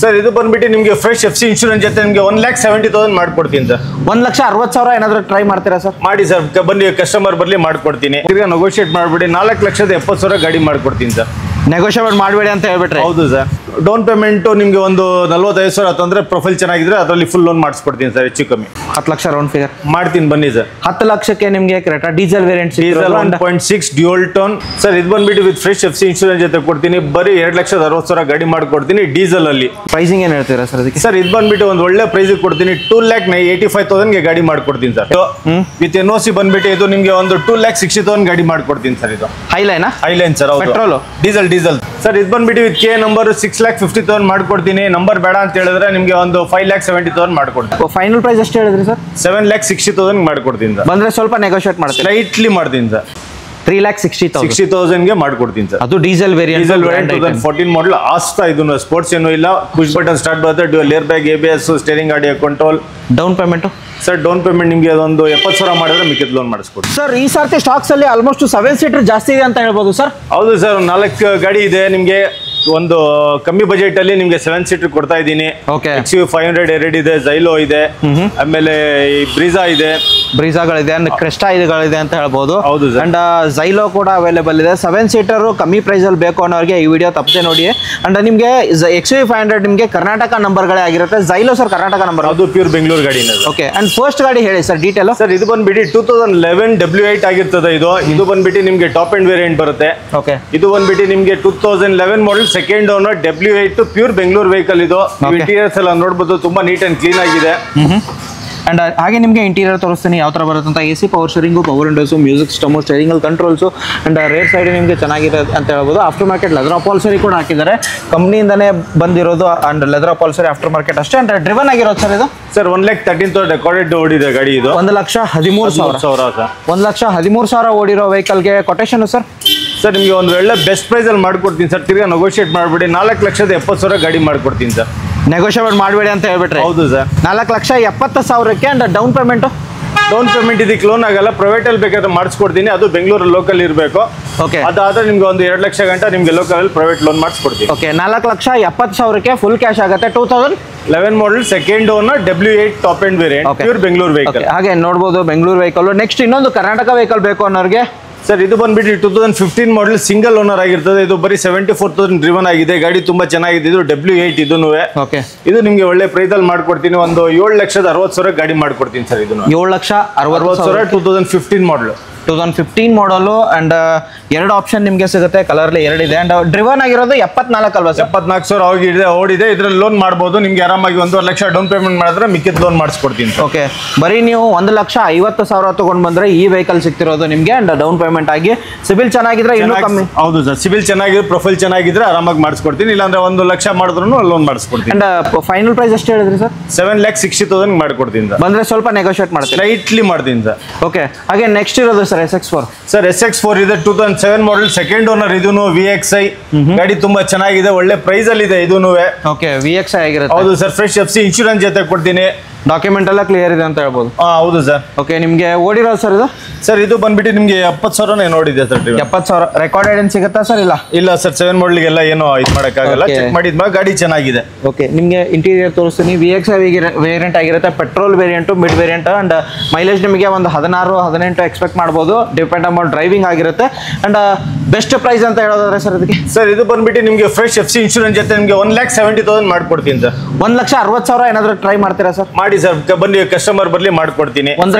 Sir ಇದು ಬಂದ್ಬಿಟ್ಟು ನಿಮಗೆ ಫ್ರೆಶ್ FC ಇನ್ಶೂರೆನ್ಸ್ ಜೊತೆ ನಿಮಗೆ 1,70,000 ಮಾಡ್ಕೊಡ್ತೀನಿ ಸರ್. 1,60,000 ಏನಾದರೂ ಟ್ರೈ ಮಾಡ್ತೀರಾ ಸರ್? ಮಾಡಿ ಸರ್, ಬನ್ನಿ ಕಸ್ಟಮರ್ ಬರ್ಲಿ ಮಾಡ್ಕೊಡ್ತೀನಿ. ಈಗ ನೆಗೋಷಿಯೇಟ್ ಮಾಡ್ಬಿಡಿ 4,70,000 ಗಾಡಿ ಮಾಡ್ಕೊಡ್ತೀನಿ ಸರ್. ನೆಗೋಷಿಯೇಟ್ ಮಾಡಬೇಡಿ ಅಂತ ಹೇಳ್ಬಿಟ್ರೆ? ಹೌದು ಸರ್. ಡೌನ್ ಪೇಮೆಂಟ್ ನಿಮಗೆ ಒಂದು 45,000 ಅಂತಂದ್ರೆ ಪ್ರೊಫೈಲ್ ಚೆನ್ನಾಗಿದ್ರೆ ಅದರಲ್ಲಿ ಫುಲ್ ಲೋನ್ ಮಾಡಿಸ್ಕೊಡ್ತೀನಿ ಸರ್. ಹೆಚ್ಚು ಕಮ್ಮಿ 10 ಲಕ್ಷ ರೌಂಡ್ ಫಿಗರ್ ಮಾಡ್ತೀನಿ ಬನ್ನಿ ಸರ್. 10 ಲಕ್ಷಕ್ಕೆ ನಿಮಗೆ Creta diesel variant diesel 1.6 dual tone sir. ಇದು ಬಂದ್ಬಿಟ್ಟು ವಿತ್ ಫ್ರೆಶ್ FC ಇನ್ಶೂರೆನ್ಸ್ ಜೊತೆ ಕೊಡ್ತೀನಿ. ಬರೀ 2,60,000 ಗಾಡಿ ಮಾಡ್ಕೊಡ್ತೀನಿ ಡೀಸೆಲ್ ಅಲ್ಲಿ. ಪ್ರೈಸಿಂಗ್ ಏನು ಹೇಳ್ತೀರಾ ಸರ್ ಅದಕ್ಕೆ? ಸರ್ ಇದು ಬಂದ್ಬಿಟ್ಟು ಒಂದು ಒಳ್ಳೆ ಪ್ರೈಸ್ ಕೊಡ್ತೀನಿ. 2,85,000 ಗಾಡಿ ಮಾಡ್ಕೊಡ್ತೀನಿ ಸರ್. ವಿತ್ NOC ಬಂದ್ಬಿಟ್ಟು ಇದು ನಿಮಗೆ ಒಂದು 2,60,000 ಗಾಡಿ ಮಾಡ್ಕೊಡ್ತೀನಿ ಸರ್. ಇದು Highline sir. Petrol diesel sir. ಇದು ಬಂದ್ಬಿಟ್ಟು ವಿತ್ K ನಂಬರ್ 6,50,000 ಮಾಡ್ಕೊಡ್ತೀನಿ. ನಂಬರ್ ಬೇಡ ಅಂತ ಹೇಳಿದ್ರೆ ನಿಮಗೆ ಒಂದು 5,70,000 ಮಾಡ್ಕೊಡ್ತೀನಿ. ಫೈನಲ್ ಪ್ರೈಸ್ ಎಷ್ಟು ಹೇಳಿದ್ರಿ ಸರ್? 7,60,000 ಮಾಡ್ಕೊಡ್ತೀನಿ ಸರ್. ಬಂದ್ರೆ ಸ್ವಲ್ಪ ನೆಗೋಷಿಯೇಟ್ ಮಾಡ್ತೀನಿ. ಸ್ಲೈಟ್ಲಿ ಮಾಡ್ತೀನಿ ಸರ್. 3,60,000 ಮಾಡ್ಕೊಡ್ತೀನಿ ಸರ್. ಅದು ಡೀಸೆಲ್ ವೇರಿಯಂಟ್ 2014 ಮಾಡಲ್. ಆಸ್ತಾ ಇದು ಸ್ಪೋರ್ಟ್ಸ್ ಏನೂ ಇಲ್ಲ. ಪುಷ್ ಬಟನ್ ಸ್ಟಾರ್ಟ್ ಬರುತ್ತೆ. Dual air bag, ABS, steering, audio control. Down payment sir down payment ನಿಮಗೆ ಒಂದು 70,000 ಮಾಡಿದ್ರೆ ಮಿಕ್ಕಿದ ಲೋನ್ ಮಾಡಿಸ್ಕೊಡ್ತೀನಿ ಸರ್. ಈ ಸರ್ತಿ ಸ್ಟಾಕ್ಸ್ ಅಲ್ಲಿ ಆಲ್ಮೋಸ್ಟ್ 7 ಸೀಟರ್ ಜಾಸ್ತಿ ಇದೆ ಅಂತ ಹೇಳ್ಬೋದು ಸರ್? ಹೌದು ಸರ್. 4 ಗಾಡಿ ಇದೆ ನಿಮಗೆ. ಒಂದು ಕಮ್ಮಿ ಬಜೆಟ್ ಅಲ್ಲಿ ನಿಮಗೆ 7 ಸೀಟರ್ ಕೊಡ್ತಾ ಇದ್ದೀನಿ. XUV 500 ಎರಡಿದೆ, ಜೈಲೋ ಇದೆ, ಆಮೇಲೆ ಬ್ರೀಜಾ ಇದೆ, ಬ್ರೀಜಾಗಳಿದೆ ಅಂಡ್ ಕ್ರೆಸ್ಟಾ ಇದೆಗಳಿದೆ ಅಂತ ಹೇಳ್ಬೋದು. ಹೌದು ಸರ್. ಅಂಡ್ ಜೈಲೋ ಕೂಡ ಅವೈಲೇಬಲ್ ಇದೆ. 7 ಸೀಟರ್ ಕಮ್ಮಿ ಪ್ರೈಸ್ ಅಲ್ಲಿ ಬೇಕು ಅನ್ನೋರಿಗೆ ಈ ವಿಡಿಯೋ ತಪ್ಪದೆ ನೋಡಿ. ಅಂಡ್ ನಿಮಗೆ XUV 500 ನಿಮಗೆ ಕರ್ನಾಟಕ ನಂಬರ್ಗಳೇ ಆಗಿರುತ್ತೆ. Xylo sir Karnataka number? ಅದು ಪ್ಯೂರ್ ಬೆಂಗಳೂರು ಗಾಡಿನೇ. ಓಕೆ. ಅಂಡ್ ಫಸ್ಟ್ ಗಾಡಿ ಹೇಳಿ ಸರ್ ಡೀಟೇಲ್. ಸರ್ ಇದು ಬಂದ್ಬಿಟ್ಟು 2011 W8 ಆಗಿರ್ತದೆ. ಇದು ಬಂದ್ಬಿಟ್ಟು ನಿಮಗೆ ಟಾಪ್ ಅಂಡ್ ವೇರಿಯಂಟ್ ಬರುತ್ತೆ. ಓಕೆ. ಇದು ಬಂದ್ಬಿಟ್ಟು ನಿಮಗೆ 2011 model, second owner, W8 pure Bengaluru vehicle. ಇದು ಇಂಟೀರಿಯರ್ಸ್ ಎಲ್ಲ ನೋಡ್ಬೋದು, ತುಂಬಾ ನೀಟ್ ಅಂಡ್ ಕ್ಲೀನ್ ಆಗಿದೆ. ಅಂಡ್ ಹಾಗೆ ನಿಮಗೆ ಇಂಟೀರಿಯರ್ ತೋರಿಸ್ತೀನಿ ಯಾವ ಥರ ಬರುತ್ತೆ ಅಂತ. AC power steering, power windows, music system, ಸ್ಟೇರಿಂಗಲ್ ಕಂಟ್ರೋಲ್ಸು. ಅಂಡ್ ರೇರ್ ಸೈಡ್ ನಿಮಗೆ ಚೆನ್ನಾಗಿದೆ ಅಂತ ಹೇಳ್ಬೋದು. ಆಫ್ಟರ್ ಮಾರ್ಕೆಟ್ ಲೆದರ್ ಅಪಾಲ್ಸರಿ ಕೂಡ ಹಾಕಿದ್ದಾರೆ, ಕಂಪ್ನಿಯಿಂದನೇ ಬಂದಿರೋದು. And leather upholstery after market ಅಷ್ಟೇ. ಅಂಡ್ ಡ್ರಿವನ್ ಆಗಿರೋದು ಸರ್ ಇದು? ಸರ್ 1,13,000 ರೆಕಾರ್ಡೆಡ್ ಓಡಿದೆ ಗಾಡಿ. ಇದು 1,13,000 ಸರ್. 1,13,000 ಓಡಿರೋ ವೆಹಿಕಲ್ಗೆ ಕೊಟೇಶನ್ ಸರ್? ಸರ್ ನಿಮಗೆ ಒಂದು ಒಳ್ಳೆ ಬೆಸ್ಟ್ ಪ್ರೈಸ್ ಅಲ್ಲಿ ಮಾಡ್ಕೊಡ್ತೀನಿ ಸರ್. ತಿರ್ಗಾ ನೆಗೋಷಿಯೇಟ್ ಮಾಡ್ಬಿಡಿ 4,70,000 ಗಾಡಿ ಮಾಡ್ಕೊಡ್ತೀನಿ ಸರ್. ನೆಗೋಷಿಯೇಟ್ ಮಾಡಬೇಡಿ ಅಂತ ಹೇಳ್ಬಿಟ್ರೆ? ಹೌದು ಸರ್. 4,70,000ಕ್ಕೆ. ಅಂಡ್ ಡೌನ್ ಪೇಮೆಂಟ್ ಇದಕ್ಕೆ ಲೋನ್ ಆಗಲ್ಲ. ಪ್ರೈವೇಟ್ ಅಲ್ಲಿ ಬೇಕಾದ್ರೆ ಮಾಡಿಸ್ಕೊಡ್ತೀನಿ. ಅದು ಬೆಂಗಳೂರು ಲೋಕಲ್ ಇರಬೇಕು. ಓಕೆ. ಅದಾದ್ರೆ ನಿಮ್ಗೆ ಒಂದು 2 ಲಕ್ಷ ಗಂಟೆ ನಿಮ್ಗೆ ಲೋಕಲ್ ಅಲ್ಲಿ ಪ್ರೈವೇಟ್ ಲೋನ್ ಮಾಡಿಸ್ಕೊಡ್ತೀನಿ. ಓಕೆ. 4,70,000ಕ್ಕೆ ಫುಲ್ ಕ್ಯಾಶ್ ಆಗುತ್ತೆ. 2011 model, second owner, W8 top and variant, pure Bengaluru vehicle. ಹಾಗೆ ನೋಡ್ಬೋದು ಬೆಂಗಳೂರು ವೆಹಿಕಲ್. ನೆಕ್ಸ್ಟ್ ಇನ್ನೊಂದು ಕರ್ನಾಟಕ ವೆಹಿಕಲ್ ಬೇಕು ಅನ್ನೋರಿಗೆ ಸರ್ ಇದು ಬಂದ್ಬಿಟ್ಟು 2015 ಮಾಡಲ್, ಸಿಂಗಲ್ ಓನರ್ ಆಗಿರ್ತದೆ. ಇದು ಬರೀ 74,000 ಡ್ರಿವನ್ ಆಗಿದೆ. ಗಾಡಿ ತುಂಬಾ ಚೆನ್ನಾಗಿದೆ. ಇದು W8 ಇದೂನು. ಓಕೆ. ಇದು ನಿಮ್ಗೆ ಒಳ್ಳೆ ಪ್ರೈಸ್ ಅಲ್ಲಿ ಮಾಡ್ಕೊಡ್ತೀನಿ. ಒಂದು 7,60,000 ಗಾಡಿ ಮಾಡ್ಕೊಡ್ತೀನಿ ಸರ್. ಇದನ್ನು 7,60,000 2015 ಮಾಡಲ್. 2015 ಮಾಡಲು. ಅಂಡ್ 2 ಆಪ್ಷನ್ ನಿಮಗೆ ಸಿಗುತ್ತೆ. ಕಲರ್ಲಿ 2 ಇದೆ. ಅಂಡ್ ಡ್ರಿವನ್ ಆಗಿರೋದು 74 ಅಲ್ವಾ? 74,000 ಓಡಿದೆ. ಇದ್ರಲ್ಲಿ ಲೋನ್ ಮಾಡ್ಬೋದು. ನಿಮ್ಗೆ ಆರಾಮಾಗಿ 1.5 ಲಕ್ಷ ಡೌನ್ ಪೇಮೆಂಟ್ ಮಾಡಿದ್ರೆ ಮಿಕ್ಕಿದ ಲೋನ್ ಮಾಡಿಸ್ಕೊಡ್ತೀನಿ. ಓಕೆ. ಬರೀ ನೀವು 1,50,000 ತಗೊಂಡ್ ಬಂದ್ರೆ ಈ ವೆಹಿಕಲ್ ಸಿಗ್ತಿರೋದು ನಿಮಗೆ. ಅಂಡ್ ಡೌನ್ ಪೇಮೆಂಟ್ ಆಗಿ ಸಿಬಿಲ್ ಚೆನ್ನಾಗಿದ್ರೆ ಇನ್ನೂ ಕಮ್ಮಿ. ಹೌದು ಸರ್. ಸಿಬಿಲ್ ಚೆನ್ನಾಗಿದ್ರೆ, ಪ್ರೊಫೈಲ್ ಚೆನ್ನಾಗಿದ್ರೆ ಆರಾಮಾಗಿ ಮಾಡಿಸ್ಕೊಡ್ತೀನಿ. ಇಲ್ಲಾಂದ್ರೆ 1 ಲಕ್ಷ ಮಾಡಿದ್ರು ಲೋನ್ ಮಾಡಿಸ್ಕೊಡ್ತೀನಿ. ಅಂಡ್ ಫೈನಲ್ ಪ್ರೈಸ್ ಎಷ್ಟು ಹೇಳಿದ್ರಿ ಸರ್? 7,60,000 ಮಾಡ್ಕೊಡ್ತೀನಿ ಸರ್. ಬಂದ್ರೆ ಸ್ವಲ್ಪ ನೆಗೋಷಿಯೇಟ್ ಮಾಡ್ತೀನಿ. ಸ್ಲೈಟ್ಲಿ ಮಾಡ್ತೀನಿ ಸರ್. ಓಕೆ. ಹಾಗೆ ನೆಕ್ಸ್ಟ್ ಇರೋದು ಸರ್ SX4. ಸರ್ SX4 ಇದೆ 2007 ಮಾಡಲ್, ಸೆಕೆಂಡ್ ಓನರ್. ಇದೂನು VXI ಗಾಡಿ ತುಂಬಾ ಚೆನ್ನಾಗಿದೆ. ಒಳ್ಳೆ ಪ್ರೈಸ್ ಅಲ್ಲಿ ಇದೆ ಇದೂನು. ಓಕೆ. VXI ಆಗಿರುತ್ತೆ. ಹೌದು ಸರ್. ಫ್ರೆಶ್ FC ಇನ್ಶೂರೆನ್ಸ್ ಜೊತೆ ಕೊಡ್ತೀನಿ. ಡಾಕ್ಯುಮೆಂಟ್ ಎಲ್ಲ ಕ್ಲಿಯರ್ ಇದೆ ಅಂತ ಹೇಳ್ಬೋದು. ಹೌದು ಸರ್. ಓಕೆ. ನಿಮಗೆ ಓಡಿರೋದು ಸರ್ ಇದು? ಸರ್ ಇದು ಬಂದ್ಬಿಟ್ಟು ನಿಮಗೆ 70,000 ನೋಡಿದೆ ಸರ್. 70,000 ರೆಕಾರ್ಡೆಡ್ ಏನು ಸಿಗುತ್ತಾ ಸರ್? ಇಲ್ಲ ಸರ್. 7 ಮಾಡಲ್ಗೆಲ್ಲ ಏನೋ ಇದು ಮಾಡೋಕ್ಕಾಗಲ್ಲ. ಚೆಕ್ ಮಾಡಿದ್ಮೇಲೆ ಗಾಡಿ ಚೆನ್ನಾಗಿದೆ. ಓಕೆ. ನಿಮಗೆ ಇಂಟೀರಿಯರ್ ತೋರಿಸ್ತೀನಿ. VXI ವೇರಿಯಂಟ್ ಆಗಿರುತ್ತೆ. Petrol variant, mid variant. And mileage ನಿಮಗೆ ಒಂದು 16-18 ಎಕ್ಸ್ಪೆಕ್ಟ್ ಮಾಡ್ಬೋದು. ಡಿಪೆಂಡ್ ಅಮೌಂಟ್ ಡ್ರೈವಿಂಗ್ ಆಗಿರುತ್ತೆ. ಅಂಡ್ ಬೆಸ್ಟ್ ಪ್ರೈಸ್ ಅಂತ ಹೇಳೋದಾದ್ರೆ ಸರ್ ಇದಕ್ಕೆ? ಸರ್ ಇದು ಬಂದ್ಬಿಟ್ಟು ನಿಮಗೆ ಫ್ರೆಶ್ FC ಇನ್ಶೂರೆನ್ಸ್ ಜೊತೆ ನಿಮಗೆ 1,70,000 ಮಾಡ್ಕೊಡ್ತೀನಿ ಸರ್. 1,60,000 ಏನಾದರೂ ಟ್ರೈ ಮಾಡ್ತೀರಾ ಸರ್? ಮಾಡಿ ಸರ್. ಬನ್ನಿ ಕಸ್ಟಮರ್ ಬರ್ಲಿ ಮಾಡ್ಕೊಡ್ತೀನಿ.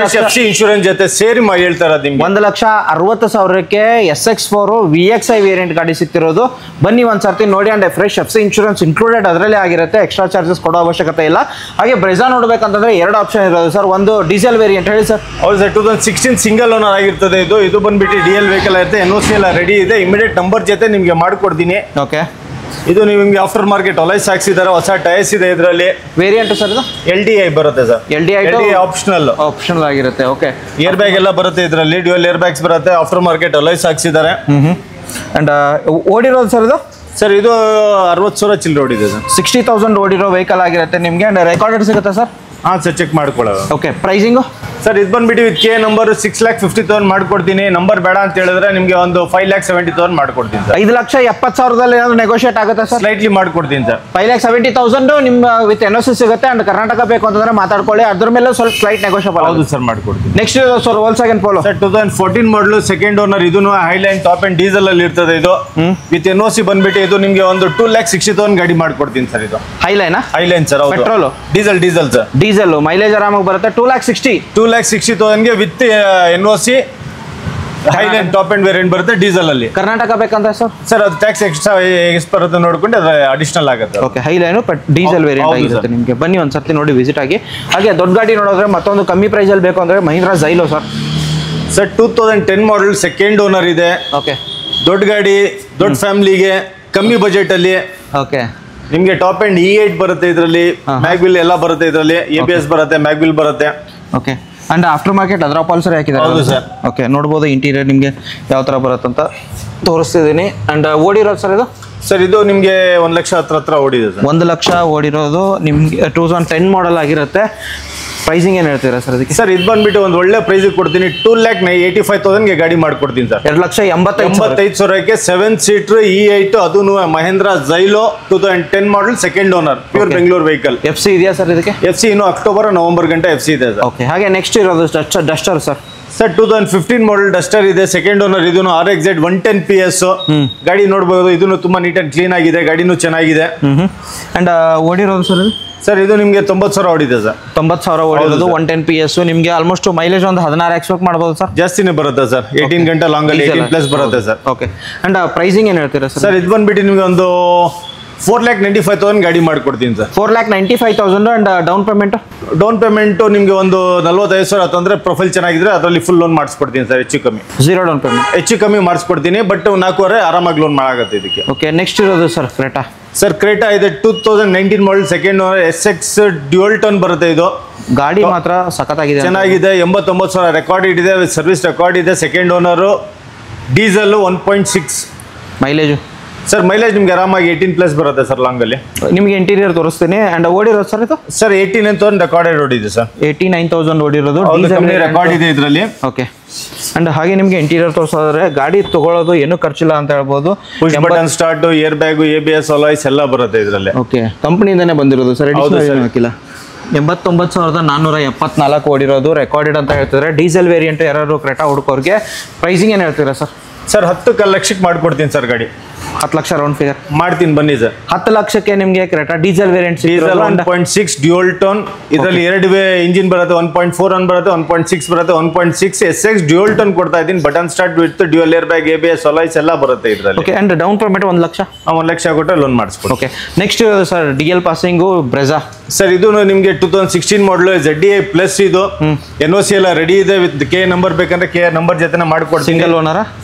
FC ಇನ್ಶೂರೆನ್ಸ್ ಜೊತೆ ಸೇರಿ ಹೇಳ್ತಾರೆ ನಿಮ್ಗೆ. 1,60,000ಕ್ಕೆ SX4 VXI ವೇರಿಯಂಟ್ ಗಾಡಿ ಸಿಗ್ತಿರೋದು. ಬನ್ನಿ ಒಂದ್ಸರ್ತಿ ನೋಡಿ. And fresh FC insurance included ಅದರಲ್ಲೇ ಆಗಿರುತ್ತೆ. ಎಕ್ಸ್ಟ್ರಾ ಚಾರ್ಜಸ್ ಕೊಡೋ ಅವಶ್ಯಕತೆ ಇಲ್ಲ. ಹಾಗೆ ಬ್ರೆಜಾ ನೋಡ್ಬೇಕಂತಂದ್ರೆ 2 ಆಪ್ಷನ್ ಇರೋದು ಸರ್. ಒಂದು ಡೀಸೆಲ್ ವೇರಿಯಂಟ್ ಹೇಳಿ ಸರ್. ಹೌದು ಸರ್. 2016 ಸಿಂಗಲ್ ಓನರ್ ಆಗಿರ್ತದೆ. ಇದು ಬಂದ್ಬಿಟ್ಟು DL ವೆಹಿಕಲ್ ಆಗುತ್ತೆ. NOC ಎಲ್ಲ ರೆಡಿ ಇದೆ. ಇಮಿಡಿಯೇಟ್ ನಂಬರ್ ಜೊತೆ ನಿಮ್ಗೆ ಮಾಡ್ಕೊಡ್ತೀನಿ. ಓಕೆ. ಇದು ನಿಮಗೆ ಆಫ್ಟರ್ ಮಾರ್ಕೆಟ್ ಅಲೈಸ್ ಹಾಕ್ಸಿದ್ದಾರೆ. ಹೊಸ ಟೈರ್ಸ್ ಇದೆ ಇದರಲ್ಲಿ. ವೇರಿಯಂಟ್ ಸರ್ ಇದು? LDI ಬರುತ್ತೆ ಸರ್. LDI ಆಪ್ಷನಲ್ ಆಗಿರುತ್ತೆ. ಓಕೆ. ಏರ್ ಬ್ಯಾಗ್ ಎಲ್ಲ ಬರುತ್ತೆ ಇದರಲ್ಲಿ. ಡ್ಯುಯಲ್ ಏರ್ ಬ್ಯಾಗ್ಸ್ ಬರುತ್ತೆ. ಆಫ್ಟರ್ ಮಾರ್ಕೆಟ್ ಅಲೈಸ್ ಹಾಕ್ಸಿದ್ದಾರೆ. ಅಂಡ್ ಓಡಿರೋದು ಸರ್ ಇದು? ಸರ್ ಇದು 60,000 ಚಿಲ್ಲರೆ ಓಡಿದೆ ಸರ್. 60,000 ಓಡಿರೋ ವೆಹಿಕಲ್ ಆಗಿರುತ್ತೆ ನಿಮಗೆ. ಅಂಡ್ ರೆಕಾರ್ಡೆಡ್ ಸಿಗುತ್ತೆ ಸರ್? ಹಾಂ ಸರ್. ಚೆಕ್ ಮಾಡ್ಕೊಳ್ಳೋದು. ಓಕೆ. ಪ್ರೈಸಿಂಗು ಸರ್ ಇದು ಬಂದ್ಬಿಟ್ಟು ವಿತ್ ಕೆ ನಂಬರ್ 6,50,000 ಮಾಡ್ಕೊಡ್ತೀನಿ. ನಂಬರ್ ಬೇಡ ಅಂತ ಹೇಳಿದ್ರೆ ನಿಮಗೆ ಒಂದು 5,70,000 ಮಾಡ್ಕೊಡ್ತೀನಿ ಸರ್. 5,70,000 ಏನಾದ್ರು ನೆಗೋಷಿಯೇಟ್ ಆಗುತ್ತೆ ಸರ್? ಸ್ಲೈಟ್ಲಿ ಮಾಡ್ಕೊಡ್ತೀನಿ ಸರ್. 5,70,000 ನಿಮ್ಮ ವಿತ್ NOC ಸಿಗುತ್ತೆ ಅಂಡ್ ಕರ್ನಾಟಕ ಬೇಕು ಅಂತಂದ್ರೆ ಮಾತಾಡ್ಕೊಳ್ಳಿ, ಅದ್ರ ಮೇಲೆ ಸ್ವಲ್ಪ ಸ್ಲೈಟ್ ನೆಗೋಷಿಯಬಲ್. ಹೌದು ಸರ್, ಮಾಡ್ಕೊಡ್ತೀನಿ. Next sir Volkswagen Polo sir 2014 ಮಾಡಲು ಸೆಕೆಂಡ್ ಓನರ್, ಇದನ್ನು ಹೈಲೈನ್ ಟಾಪ್ ಅಂಡ್ ಡೀಸೆಲ್ ಅಲ್ಲಿ ಇರ್ತದೆ. ಇದು ವಿತ್ NOC ಬಂದ್ಬಿಟ್ಟು ಇದು ನಿಮಗೆ ಒಂದು 2,60,000 ಗಾಡಿ ಮಾಡ್ಕೊಡ್ತೀನಿ ಸರ್. ಇದು Highline sir. Petrol diesel sir. Diesel mileage ಆರಾಮಾಗಿ ಬರುತ್ತೆ. 2,60,000 with NOC Highline top and variant ಬರುತ್ತೆ ಡೀಸೆಲ್ ಅಲ್ಲಿ. ಕರ್ನಾಟಕ ಬೇಕಂತ ಸರ್ ಅದು ಟ್ಯಾಕ್ಸ್ ಎಕ್ಸ್ಟ್ರಾ ಎಷ್ಟು ಬರುತ್ತೆ ನೋಡ್ಕೊಂಡು ಅದು ಅಡಿಷನಲ್ ಆಗುತ್ತೆ. ಓಕೆ, ಹೈಲೈನು ಡೀಸೆಲ್ ವೇರಿಯಂಟ್ ಆಗಿರುತ್ತೆ ನಿಮಗೆ. ಬನ್ನಿ ಒಂದ್ಸತಿ ನೋಡಿ ವಿಸಿಟ್ ಆಗಿ. ಹಾಗೆ ದೊಡ್ಡ ಗಾಡಿ ನೋಡಿದ್ರೆ ಮತ್ತೊಂದು ಕಮ್ಮಿ ಪ್ರೈಸ್ ಅಲ್ಲಿ ಬೇಕು ಅಂದ್ರೆ ಮಹೀಂದ್ರಾ ಜೈಲೋ ಸರ್ 2010 ಮಾಡಲ್ ಸೆಕೆಂಡ್ ಓನರ್ ಇದೆ. ಓಕೆ, ದೊಡ್ಡ ಗಾಡಿ, ದೊಡ್ಡ ಫ್ಯಾಮಿಲಿಗೆ ಕಮ್ಮಿ ಬಜೆಟ್ ಅಲ್ಲಿ. ಓಕೆ, ನಿಮ್ಗೆ ಟಾಪ್ ಅಂಡ್ E8 ಬರುತ್ತೆ ಇದರಲ್ಲಿ, ಮ್ಯಾಗ್ವಿಲ್ ಎಲ್ಲ ಬರುತ್ತೆ ಇದರಲ್ಲಿ, ABS ಬರುತ್ತೆ, ಮ್ಯಾಗ್ವಿಲ್ ಬರುತ್ತೆ. ಓಕೆ, ಅಂಡ್ ಆಫ್ಟರ್ ಮಾರ್ಕೆಟ್ ಅದರ ಪಾಲ್ಸರ್ ಹಾಕಿದ್ದಾರೆ. ಹೌದು ಸರ್. ಓಕೆ, ನೋಡ್ಬೋದು ಇಂಟೀರಿಯರ್ ನಿಮಗೆ ಯಾವ ಥರ ಬರುತ್ತೆ ಅಂತ ತೋರಿಸ್ತಿದ್ದೀನಿ. ಅಂಡ್ ಓಡಿರೋದು ಸರ್ ಇದು? ಸರ್ ಇದು ನಿಮಗೆ 1,00,000 ಹತ್ರ ಓಡಿದೆ ಸರ್. 1,00,000 ಓಡಿರೋದು ನಿಮ್ಗೆ 2010 ಮಾಡಲ್ ಆಗಿರುತ್ತೆ. ಪ್ರೈಸಿಂಗ್ ಏನು ಹೇಳ್ತೀರಾ ಸರ್ ಅದಕ್ಕೆ? ಸರ್ ಇದು ಬಂದ್ಬಿಟ್ಟು ಒಂದು ಒಳ್ಳೆ ಪ್ರೈಸಿಗೆ ಕೊಡ್ತೀನಿ. 2,85,000 ಗಾಡಿ ಮಾಡ್ಕೊಡ್ತೀನಿ ಸರ್. 2,85,000 7 ಸೀಟರ್ E8, ಅದು ಮಹೇಂದ್ರ ಜೈಲೋ 2010 ಮಾಡಲ್ second owner, pure Bengaluru vehicle. FC ಇದೆಯಾ ಸರ್ ಇದಕ್ಕೆ? FC ಇನ್ನು ಅಕ್ಟೋಬರ್ ನವೆಂಬರ್ ಗಂಟೆ FC ಇದೆ ಸರ್. ಓಕೆ, ಹಾಗೆ ನೆಕ್ಸ್ಟ್ ಇರೋದು ಡಸ್ಟರ್ ಸರ್. ಸರ್ 2015 ಮಾಡಲ್ ಡಸ್ಟರ್ ಇದೆ, ಸೆಕೆಂಡ್ ಓನರ್. ಇದನ್ನು RXZ 110 PS ಗಾಡಿ ನೋಡಬಹುದು. ಇದನ್ನು ತುಂಬಾ ನೀಟ್ ಅಂಡ್ ಕ್ಲೀನ್ ಆಗಿದೆ, ಗಾಡಿನೂ ಚೆನ್ನಾಗಿದೆ. ಅಂಡ್ ಓಡಿರೋದು ಸರ್? ಸರ್ ಇದು ನಿಮಗೆ 90,000 ಓಡಿದೆ ಸರ್. 90,000 ಓಡಿರೋದು 110 PS. ನಿಮಗೆ ಆಲ್ಮೋಸ್ಟ್ ಮೈಲೇಜ್ ಒಂದು 16 ಎಕ್ಸ್ಪೆಕ್ಟ್ ಮಾಡಬಹುದು ಸರ್? ಜಾಸ್ತಿನೇ ಬರುತ್ತೆ ಸರ್. 18 ಗಂಟೆ ಲಾಂಗ್ ಅಲ್ಲಿ 18+ ಬರುತ್ತೆ ಸರ್. ಓಕೆ, ಅಂಡ್ ಪ್ರೈಸಿಂಗ್ ಏನು ಹೇಳ್ತೀರಾ ಸರ್? ಸರ್ ಇದು ಬಂದ್ಬಿಟ್ಟು ನಿಮಗೆ ಒಂದು 4,95,000 ಗಾಡಿ ಮಾಡ್ಕೊಡ್ತೀನಿ ಸರ್. 4,95,000 ಅಂಡ್ ಡೌನ್ ಪೇಮೆಂಟ್ ನಿಮಗೆ ಒಂದು 45,000 ಅಂತಂದ್ರೆ ಪ್ರೊಫೈಲ್ ಚೆನ್ನಾಗಿದ್ರೆ ಅದರಲ್ಲಿ ಫುಲ್ ಲೋನ್ ಮಾಡಿಸ್ಕೊಡ್ತೀನಿ ಸರ್. ಹೆಚ್ಚು ಕಮ್ಮಿ ಝೀರೋ ಡೌನ್ ಪೇಮೆಂಟ್ ಹೆಚ್ಚು ಕಮ್ಮಿ ಮಾಡಿಸ್ಕೊಡ್ತೀನಿ. ಬಟ್ 4,500 ಆರಾಮಾಗಿ ಲೋನ್ ಮಾಡಾಗುತ್ತೆ ಇದಕ್ಕೆ. ಓಕೆ, ನೆಕ್ಸ್ಟ್ ಇರೋದು ಸರ್ ಕ್ರೇಟಾ. ಸರ್ ಕ್ರೇಟಾ ಇದೆ 2019 ಮಾಡಲ್ second owner, SX dual turn ಬರುತ್ತೆ. ಇದು ಗಾಡಿ ಮಾತ್ರ ಸಖತ್ತಾಗಿದೆ, ಚೆನ್ನಾಗಿದೆ. 89,000 ರೆಕಾರ್ಡ್ ಇದೆ, ಸರ್ವಿಸ್ ರೆಕಾರ್ಡ್ ಇದೆ. Second owner, diesel 1.6 mileage. Sir mileage ನಿಮ್ಗೆ ಆರಾಮಾಗಿ 18+ ಬರುತ್ತೆ ಸರ್ ಲಾಂಗ್ ಅಲ್ಲಿ. ನಿಮಗೆ ಇಂಟೀರಿಯರ್ ತೋರಿಸ್ತೀನಿ. ಅಂಡ್ ಓಡಿರೋದು ಸರ್ ಇದು? ಸರ್ 89,000 ರೆಕಾರ್ಡೆಡ್ ಓಡಿದೆ ಸರ್. 89,000 ಓಡಿರೋದು, ರೆಕಾರ್ಡ್ ಇದೆ ಇದರಲ್ಲಿ. ಓಕೆ, ಅಂಡ್ ಹಾಗೆ ನಿಮಗೆ ಇಂಟೀರಿಯರ್ ತೋರಿಸೋದ್ರೆ ಗಾಡಿ ತಗೊಳ್ಳೋದು ಏನು ಖರ್ಚಿಲ್ಲ ಅಂತ ಹೇಳ್ಬೋದು. Push button start, air bag, ABS alloys ಎಲ್ಲ ಬರುತ್ತೆ ಇದರಲ್ಲಿ. ಓಕೆ, ಕಂಪನಿಯಿಂದನೇ ಬಂದಿರೋದು ಸರ್. ಹಾಕಿಲ್ಲ. 89,474 ಓಡಿರೋದು, ರೆಕಾರ್ಡೆಡ್ ಅಂತ ಹೇಳ್ತಿದ್ರೆ. ಡೀಸೆಲ್ ವೇರಿಯಂಟ್ ಯಾರು ಕ್ರೇಟಾ ಹುಡುಕೋರಿಗೆ ಪ್ರೈಸಿಂಗ್ ಏನು ಹೇಳ್ತೀರಾ ಸರ್? ಸರ್ 10 ಲಕ್ಷಕ್ಕೆ ಮಾಡ್ಕೊಡ್ತೀನಿ ಸರ್ ಗಾಡಿ. 10 ಲಕ್ಷ ರೌಂಡ್ ಫಿಗರ್ ಮಾಡ್ತೀನಿ, ಬನ್ನಿ ಸರ್. 10 ಲಕ್ಷಕ್ಕೆ ನಿಮಗೆ Creta diesel variant. Diesel 1.6 dual tone, ಇದರಲ್ಲಿ 2 ಇಂಜಿನ್ ಬರುತ್ತೆ. 1.4 ಬರುತ್ತೆ, 1.6 ಬರುತ್ತೆ. 1.6 SX ಡ್ಯುಯಲ್ ಟೋನ್ ಕೊಡ್ತಾ ಇದ್ದೀನಿ. Button start with dual air bag, ABS alloys ಎಲ್ಲ ಬರುತ್ತೆ ಇದರಲ್ಲಿ. Okay, and down payment 1 lakh. 1 lakh ಕೊಟ್ಟರೆ ಲೋನ್ ಮಾಡಿಸ್ಕೊಡಿ. Okay, next sir DL passing Brezza. Sir ಇದು ನಿಮಗೆ 2016 ಮಾಡಲು ZDI ಪ್ಲಸ್. ಇದು NOC ಎಲ್ಲ ರೆಡಿ ಇದೆ. ವಿತ್ K ನಂಬರ್ ಬೇಕಂದ್ರೆ K ನಂಬರ್ ಜೊತೆ ಮಾಡ್ಕೊಡ್ತೀನಿ.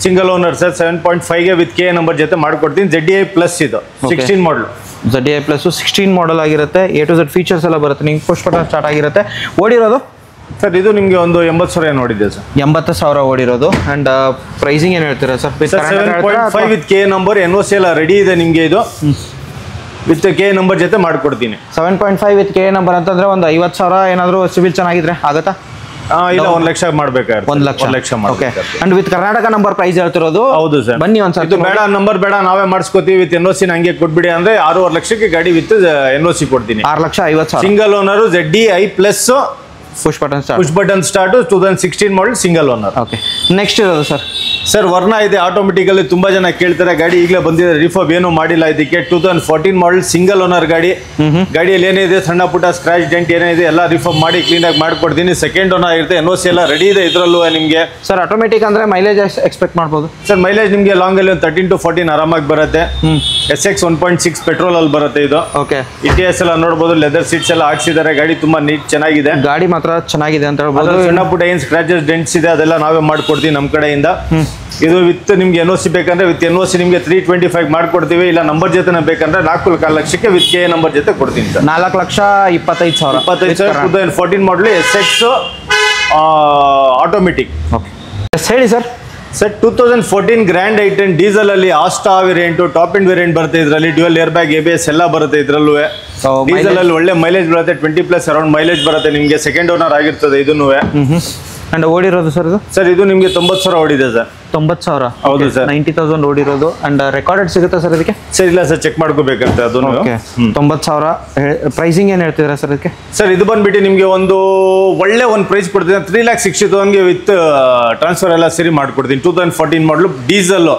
Single owner sir. 7.5 with K number ಜೊತೆ ಮಾಡ್ಕೊಡ್ತೀನಿ. ZDI ಪ್ಲಸ್ ಇದು 16 ಮಾಡಲ್. ZDI ಪ್ಲಸ್ 16 ಮಾಡಲ್ ಆಗಿರುತ್ತೆ. A to Z ಫೀಚರ್ಸ್ ಎಲ್ಲ ಬರುತ್ತೆ. ನಿಮ್ಗೆ ಪುಷ್ ಬಟನ್ ಸ್ಟಾರ್ಟ್ ಆಗಿರುತ್ತೆ. ಓಡಿರೋದು ಸರ್ ಇದು ನಿಮಗೆ ಒಂದು 80,000 ನೋಡಿದೆ ಸರ್. 80,000 ಓಡಿರೋದು. ಅಂಡ್ ಪ್ರೈಸಿಂಗ್ ಏನು ಹೇಳ್ತೀರಾ sir? 7.5 with K number, NOC ಎಲ್ಲ ರೆಡಿ ಇದೆ ನಿಮಗೆ. ಇದು ವಿತ್ K ನಂಬರ್ ಜೊತೆ ಮಾಡ್ಕೊಡ್ತೀನಿ. 7.5 ವಿತ್ K ನಂಬರ್ ಅಂತಂದ್ರೆ ಒಂದು 50,000 ಏನಾದರೂ ಸಿವಿಲ್ ಚೆನ್ನಾಗಿದ್ರೆ ಆಗುತ್ತಾ? ಇಲ್ಲ, 1 ಲಕ್ಷ ಮಾಡ್ಬೇಕಾದ್ರೆ. 1 lakh. Okay, and with Karnataka number price ಹೇಳ್ತಿರೋದು? ಹೌದು ಸರ್. ಬನ್ನಿ ಒಂದ್ಸತಿ. ಬೇಡ ನಂಬರ್ ಬೇಡ, ನಾವೇ ಮಾಡಿಸ್ಕೋತೀವಿ. ವಿತ್ NOC ಹಂಗೆ ಕೊಟ್ಬಿಡಿ ಅಂದ್ರೆ 6.5 ಲಕ್ಷಕ್ಕೆ ಗಾಡಿ ವಿತ್ NOC ಕೊಡ್ತೀನಿ. 6,50,000. Single owner, ZDI plus, push button start 2016 ಮಾಡಲ್, ಸಿಂಗಲ್ ಓನರ್. ಓಕೆ, ನೆಕ್ಸ್ಟ್ ಇರೋದು ಸರ್? ಸರ್ ವರ್ಣ ಇದೆ ಆಟೋಮೆಟಿಕ್ ಅಲ್ಲಿ. ತುಂಬಾ ಜನ ಕೇಳ್ತಾರೆ, ಗಾಡಿ ಈಗಲೇ ಬಂದಿದೆ, ರಿಫರ್ಬ್ ಏನು ಮಾಡಿಲ್ಲ ಇದಕ್ಕೆ. 2014 ಮಾಡಲ್ ಸಿಂಗಲ್ ಓನರ್ ಗಾಡಿ. ಗಾಡಿಯಲ್ಲಿ ಏನಿದೆ ಸಣ್ಣ ಪುಟ್ಟ ಸ್ಕ್ರಾಚ್ ಡೆಂಟ್ ಏನಿದೆ ಎಲ್ಲ ರಿಫರ್ಬ್ ಮಾಡಿ ಕ್ಲೀನ್ ಆಗಿ ಮಾಡ್ಕೊಡ್ತೀನಿ. ಸೆಕೆಂಡ್ ಓನರ್ ಇರುತ್ತೆ. NOC ಎಲ್ಲ ರೆಡಿ ಇದೆ ಇದರಲ್ಲೂ ನಿಮಗೆ. ಸರ್ ಆಟೋಮೆಟಿಕ್ ಅಂದ್ರೆ ಮೈಲೇಜ್ ಎಕ್ಸ್ಪೆಕ್ಟ್ ಮಾಡ್ಬೋದು ಸರ್? ಮೈಲೇಜ್ ನಿಮಗೆ ಲಾಂಗ್ ಅಲ್ಲಿ 13 to 14 ಆರಾಮಾಗಿ ಬರುತ್ತೆ. SX 1.6 ಪೆಟ್ರೋಲ್ ಅಲ್ಲಿ ಬರುತ್ತೆ ಇದು. ಓಕೆ, ETS ಎಲ್ಲ ನೋಡಬಹುದು. ಲೆದರ್ ಸೀಟ್ಸ್ ಎಲ್ಲ ಹಾಕ್ಸಿದ್ದಾರೆ. ಗಾಡಿ ತುಂಬಾ ನೀಟ್ ಚೆನ್ನಾಗಿದೆ. ಗಾಡಿ ಮಾತ್ರ ಚೆನ್ನಾಗಿದೆ ಅಂತ ಹೇಳ್ಬೋದು. ಸಣ್ಣ ಪುಟ್ಟ ಏನ್ ಸ್ಕ್ರಾಚಸ್ ಡೆಂಟ್ಸ್ ಇದೆ ಅದೆಲ್ಲ ನಾವೇ ಮಾಡ್ಕೊಡ್ತೀವಿ ನಮ್ಮ ಕಡೆಯಿಂದ. ಇದು ವಿತ್ ನಿಮ್ಗೆ NOC ಬೇಕಂದ್ರೆ ವಿತ್ NOC ನಿಮಗೆ 325 ಮಾಡ್ಕೊಡ್ತೀವಿ. ಇಲ್ಲ ನಂಬರ್ ಜೊತೆ ಬೇಕಂದ್ರೆ 4.5 ಲಕ್ಷಕ್ಕೆ ವಿತ್ K ನಂಬರ್ ಜೊತೆ ಕೊಡ್ತೀನಿ sir. 4,25,000. 2014 model SX automatic. Okay, ಹೇಳಿ sir. Sir 2014 grand i ten diesel ಅಲ್ಲಿ Asta variant top end variant ಬರುತ್ತೆ ಇದರಲ್ಲಿ ಡ್ಯುಯಲ್ ಏರ್ ಬ್ಯಾಗ್ ABS ಎಲ್ಲ ಬರುತ್ತೆ ಇದರಲ್ಲೂ ಡೀಸೆಲ್ ಅಲ್ಲಿ ಒಳ್ಳೆ ಮೈಲೇಜ್ ಬರುತ್ತೆ 20+ ಅರೌಂಡ್ ಮೈಲೇಜ್ ಬರುತ್ತೆ ನಿಮಗೆ ಸೆಕೆಂಡ್ ಓನರ್ ಆಗಿರ್ತದೆ ಇದನ್ನು ಅಂಡ್ ಓಡಿರೋದು ಸರ್ ಇದು ಸರ್ ಇದು ನಿಮಗೆ 90,000 ಓಡಿದೆ ಸರ್ 90,000 ಹೌದು ಸರ್ 90,000 ಓಡಿರೋದು ಅಂಡ್ ರೆಕಾರ್ಡೆಡ್ ಸಿಗುತ್ತೆ ಸರ್ ಇದಕ್ಕೆ ಸರ್ ಇಲ್ಲ ಸರ್ ಚೆಕ್ ಮಾಡ್ಕೋಬೇಕಂತೆ ಅದನ್ನು 90,000 ಪ್ರೈಸಿಂಗ್ ಏನು ಹೇಳ್ತಿದ್ದೀರಾ ಸರ್ ಇದಕ್ಕೆ ಸರ್ ಇದು ಬಂದ್ಬಿಟ್ಟು ನಿಮಗೆ ಒಂದು ಒಳ್ಳೆ ಒಂದು ಪ್ರೈಸ್ ಕೊಡ್ತೀನಿ 3,60,000ಗೆ ವಿತ್ ಟ್ರಾನ್ಸ್ಫರ್ ಎಲ್ಲ ಸೇರಿ ಮಾಡ್ಕೊಡ್ತೀನಿ 2014 ಮಾಡಲು ಡೀಸೆಲ್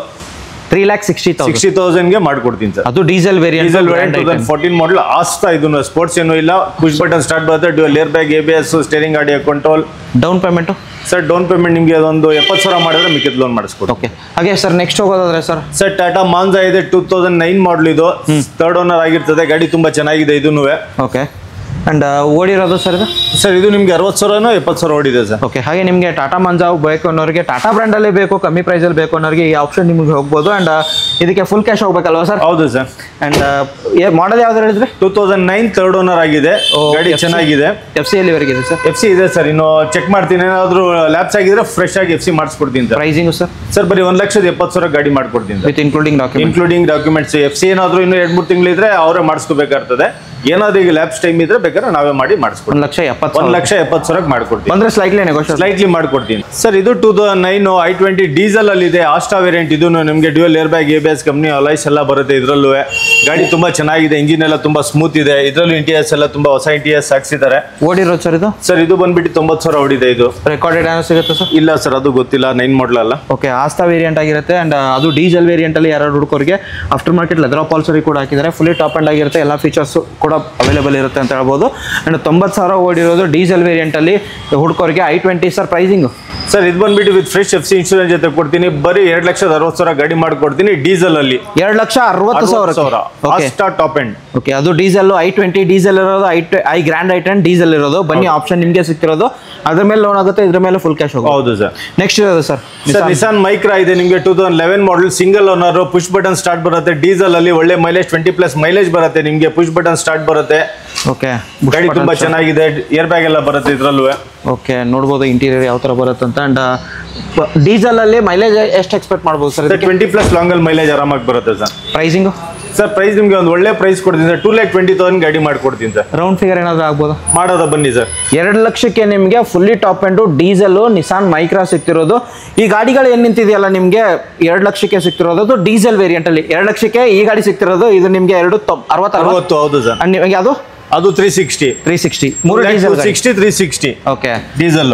3,60,000 ಮಾಡ್ಕೊಡ್ತೀನಿ ಸರ್ ಅದು ಡೀಸೆಲ್ ವೇರಿಯಂಟ್ 2014 ಮಾಡಲ್ ಆಸ್ತಾ ಇದನ್ನು ಸ್ಪೋರ್ಟ್ಸ್ ಏನೂ ಇಲ್ಲ ಪುಷ್ ಬಟನ್ ಸ್ಟಾರ್ಟ್ ಬರುತ್ತೆ dual air bag ABS steering audio control down payment sir down payment ನಿಮಗೆ ಅದೊಂದು 70,000 ಮಾಡಿದ್ರೆ ಮಿಕ್ಕಿದ ಲೋನ್ ಮಾಡಿಸ್ಕೊಡ್ತೀನಿ ಓಕೆ ಹಾಗೆ ಸರ್ ನೆಕ್ಸ್ಟ್ ಹೋಗೋದಾದ್ರೆ ಸರ್ ಟಾಟಾ ಮಾಂಜಾ ಇದೆ 2009 ಮಾಡಲ್ ಇದು ಥರ್ಡ್ ಓನರ್ ಆಗಿರ್ತದೆ ಗಾಡಿ ತುಂಬಾ ಚೆನ್ನಾಗಿದೆ ಇದನ್ನು ಓಕೆ ಅಂಡ್ ಓಡಿರೋದು ಸರ್ ಇದು ಸರ್ ಇದು ನಿಮ್ಗೆ 60,000 70,000 ಓಡಿದೆ ಸರ್ ಓಕೆ ಹಾಗೆ ನಿಮಗೆ ಟಾಟಾ ಮಾಂಜಾ ಬೇಕು ಅನ್ನೋರಿಗೆ ಟಾಟಾ ಬ್ರ್ಯಾಂಡಲ್ಲೇ ಬೇಕು ಕಮ್ಮಿ ಪ್ರೈಸಲ್ಲಿ ಬೇಕು ಅನ್ನೋರಿಗೆ ಈ ಆಪ್ಷನ್ ನಿಮಗೆ ಹೋಗ್ಬೋದು ಅಂಡ್ ಇದಕ್ಕೆ ಫುಲ್ ಕ್ಯಾಶ್ ಹೋಗ್ಬೇಕಲ್ವಾ ಸರ್ ಹೌದು ಸರ್ ಅಂಡ್ ಮಾಡಲ್ ಯಾವ್ದು ಹೇಳಿದ್ರಿ 2009 ಥರ್ಡ್ ಓನರ್ ಆಗಿದೆ ಗಾಡಿ ಚೆನ್ನಾಗಿದೆ FC ಎಲ್ಲಿವರೆಗೆ ಇದೆ ಸರ್ FC ಇದೆ ಸರ್ ಇನ್ನು ಚೆಕ್ ಮಾಡ್ತೀನಿ ಏನಾದ್ರು ಲ್ಯಾಪ್ಸ್ ಆಗಿದ್ರೆ ಫ್ರೆಶ್ ಆಗಿ FC ಮಾಡಿಸ್ಕೊಡ್ತೀನಿ ಸರ್ ಪ್ರೈಸಿಂಗು ಸರ್ ಸರ್ ಬರೀ 1,70,000 ಗಾಡಿ ಮಾಡ್ಕೊಡ್ತೀನಿ ವಿತ್ ಇನ್ಕ್ಲೂಡಿಂಗ್ ಡಾಕ್ಯುಮೆಂಟ್ಸ್ FC ಏನಾದ್ರು ಇನ್ನು 2-3 ತಿಂಗಳಿದ್ರೆ ಅವರೇ ಮಾಡಿಸ್ಕೋಬೇಕಾಗ್ತದೆ ಏನಾದ್ರು ಈಗ ಲ್ಯಾಬ್ಸ್ ಟೈಮ್ ಇದ್ರೆ ಬೇಕಾದ್ರೆ ನಾವೇ ಮಾಡಿ ಮಾಡಿಸ್ಕೊಡ್ತೀವಿ 1,70,000 ಮಾಡ್ಕೊಡ್ತೀವಿ ಅಂದ್ರೆ ಸ್ಲೈಟ್ಲಿ ಮಾಡ್ಕೊಡ್ತೀನಿ ಸರ್ ಇದು 2009 i20 ಡೀಸೆಲ್ ಅಲ್ಲಿ ಇದೆ ಆಸ್ಟಾ ವೇರಿಯಂಟ್ ಇದು ನಿಮಗೆ dual air bag ABS company alloys ಎಲ್ಲ ಬರುತ್ತೆ ಇದರಲ್ಲೂ ಗಾಡಿ ತುಂಬಾ ಚೆನ್ನಾಗಿದೆ ಇಂಜಿನ್ ಎಲ್ಲ ತುಂಬಾ ಸ್ಮೂತ್ ಇದೆ ಇದರಲ್ಲೂ ಇಂಟೀರಿಯರ್ಸ್ ಎಲ್ಲ ತುಂಬಾ ಹೊಸ ಇಂಟೀರಿಯರ್ಸ್ ಹಾಕ್ಸಿದ್ದಾರೆ ಓಡಿರೋ ಸರ್ ಇದು ಬಂದ್ಬಿಟ್ಟು 90,000 ಓಡಿದೆ ಇದು ರೆಕಾರ್ಡೆಡ್ ಏನೋ ಸಿಗುತ್ತೆ ಸರ್ ಇಲ್ಲ ಸರ್ ಅದು ಗೊತ್ತಿಲ್ಲ 9 ಮಾಡಲ್ ಅಲ್ಲ ಓಕೆ ಆಸ್ತಾ ವೇರಿಯಂಟ್ ಆಗಿರುತ್ತೆ ಅಂಡ್ ಅದು ಡೀಸೆಲ್ ವೇರಿಯಂಟ್ ಅಲ್ಲಿ ಯಾರು ಹುಡುಕೋರಿಗೆ ಆಫ್ಟರ್ ಮಾರ್ಕೆಟ್ ಲೆದರ್ ಅಪಾಲ್ಸರಿ ಕೂಡ ಹಾಕಿದ್ದಾರೆ ಫುಲ್ಲಿ ಟಾಪ್ ಅಂಡ್ ಆಗಿರುತ್ತೆ ಎಲ್ಲ ಫೀಚರ್ಸ್ ಕೂಡ ಅವೈಲೇಬಲ್ ಇರುತ್ತೆ ಅಂತ ಹೇಳ್ಬೋದು ಅಂಡ್ 90,000 ಓಡಿರೋದು ಡೀಸೆಲ್ ವೇರಿಯಂಟ್ ಅಲ್ಲಿ ಹುಡುಕೋರಿಗೆ i20 ಸರ್ ಪ್ರೈಸಿಂಗ್ ಸರ್ ಇದು ಬಂದ್ಬಿಟ್ಟು ವಿತ್ ಫ್ರೆಶ್ FC ಇನ್ಶೂರೆನ್ಸ್ ಜೊತೆ ಕೊಡ್ತೀನಿ ಬರೀ 2,60,000 ಗಾಡಿ ಮಾಡ್ಕೊಡ್ತೀನಿ ಡೀಸೆಲ್ ಅಲ್ಲಿ 2,60,000 ಆಸ್ಟಾ ಟಾಪ್ ಎಂಡ್ ಓಕೆ ಅದು ಡೀಸೆಲ್ i20 ಡೀಸೆಲ್ ಇರೋದು ಐ ಗ್ರ್ಯಾಂಡ್ ಐಟನ್ ಡೀಸೆಲ್ ಇರೋದು ಬನ್ನಿ ಆಪ್ಷನ್ ನಿಮಗೆ ಸಿಕ್ತಿರೋದು ಅದ್ರ ಮೇಲೆ ಲೋನ್ ಆಗುತ್ತೆ ಇದ್ರ ಮೇಲೆ ಫುಲ್ ಕ್ಯಾಶ್ ಹೋಗುತ್ತೆ ಹೌದು ಸರ್ ನೆಕ್ಸ್ಟ್ ಇರೋದು ಸರ್ ನಿಸಾನ್ ಮೈಕ್ರಾ ಇದೆ ನಿಮಗೆ 2011 model single owner push button start ಬರುತ್ತೆ ಡೀಸೆಲ್ ಅಲ್ಲಿ ಒಳ್ಳೆ ಮೈಲೇಜ್ 20+ ಮೈಲೇಜ್ ಬರುತ್ತೆ ನಿಮಗೆ ಪುಷ್ ಬಟನ್ ಸ್ಟಾರ್ಟ್ ಬರುತ್ತೆ ಓಕೆ ಗಾಡಿ ತುಂಬಾ ಚೆನ್ನಾಗಿದೆ ಏರ್ ಬ್ಯಾಗ್ ಎಲ್ಲ ಬರುತ್ತೆ ಇದ್ರಲ್ಲೂ ಓಕೆ ನೋಡ್ಬೋದು ಇಂಟೀರಿಯರ್ ಯಾವ ತರ ಬರುತ್ತೆ ಅಂತ ಅಂಡ್ ಡೀಸೆಲ್ ಅಲ್ಲಿ ಮೈಲೇಜ್ ಎಷ್ಟು ಎಕ್ಸ್ಪೆಕ್ಟ್ ಮಾಡ್ಬೋದು ಸರ್ 20+ ಲಾಂಗ್ ಅಲ್ಲಿ ಮೈಲೇಜ್ ಆರಾಮಾಗಿ ಬರುತ್ತೆ ಸರ್ ಪ್ರೈಸಿಂಗು ಸರ್ ಪ್ರೈಸ್ ನಿಮಗೆ ಒಂದು ಒಳ್ಳೆ ಪ್ರೈಸ್ ಕೊಡ್ತೀನಿ ಸರ್ 2,20,000 ಗಾಡಿ ಮಾಡ್ಕೊಡ್ತೀನಿ ಸರ್ ರೌಂಡ್ ಫಿಗರ್ ಏನಾದ್ರು ಆಗ್ಬೋದು ಮಾಡೋದ ಬನ್ನಿ ಸರ್ 2 ಲಕ್ಷಕ್ಕೆ ನಿಮಗೆ fully top end diesel Nissan Micra ಸಿಗ್ತಿರೋದು ಈ ಗಾಡಿಗಳು ಏನ್ ನಿಂತಿದೆಯಲ್ಲ ನಿಮಗೆ 2 ಲಕ್ಷಕ್ಕೆ ಸಿಗ್ತಿರೋದು ಡೀಸೆಲ್ ವೇರಿಯಂಟ್ ಅಲ್ಲಿ 2 ಲಕ್ಷಕ್ಕೆ ಈ ಗಾಡಿ ಸಿಗ್ತಿರೋದು ಇದು ನಿಮಗೆ 60 ಹೌದು ಸರ್ ನಿಮಗೆ ಅದು 360 360 360 ಓಕೆ ಡೀಸೆಲ್